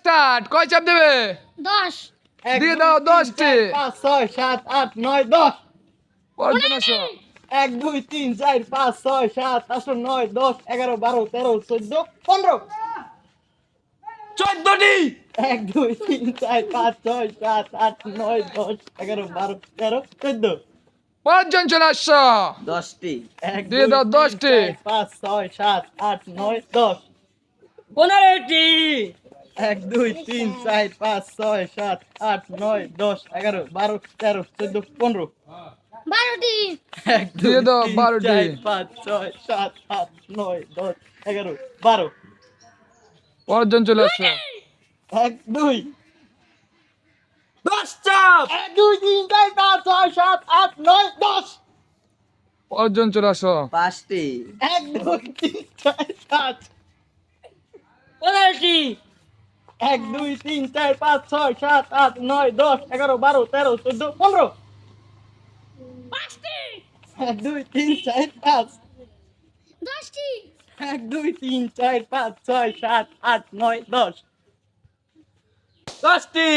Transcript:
Start. কয় চাপ দেবে? 10 দিয়ে দাও 10টি। 5 6 7 8 9 10 পরেরজন আসো। 1 2 3 4 5 6 7 8 9 10 11 12 13 14 15 14টি। 1 2 3 4 5 6 7 8 9 10 11 12 13 14 পরেরজন চলে আসছো। 10টি 1 দিয়ে 2 দাও 3 10টি। 4 5 6 7 8 9 10 15টি 1 2 3 4 5 6 7 8 9 10 11 12 13 14 15 12টি 1 দিয়ে 2 দাও 3 12টি। 4 5 6 7 8 9 10 11 12 পরেরজন চলে আসছো। 1 2 10 চাপ। 1 2 3 4 5 6 7 8 9 10 পরেরজন চলে আসো। 5টি 1 2 3 4 5 15টি 1 2 3 4 5 6 7 8 9 10 11 12 13 14 15 5টি 1 2 3 4 5 10টি 1 2 3 4 5 6 7 8 9 10 10টি।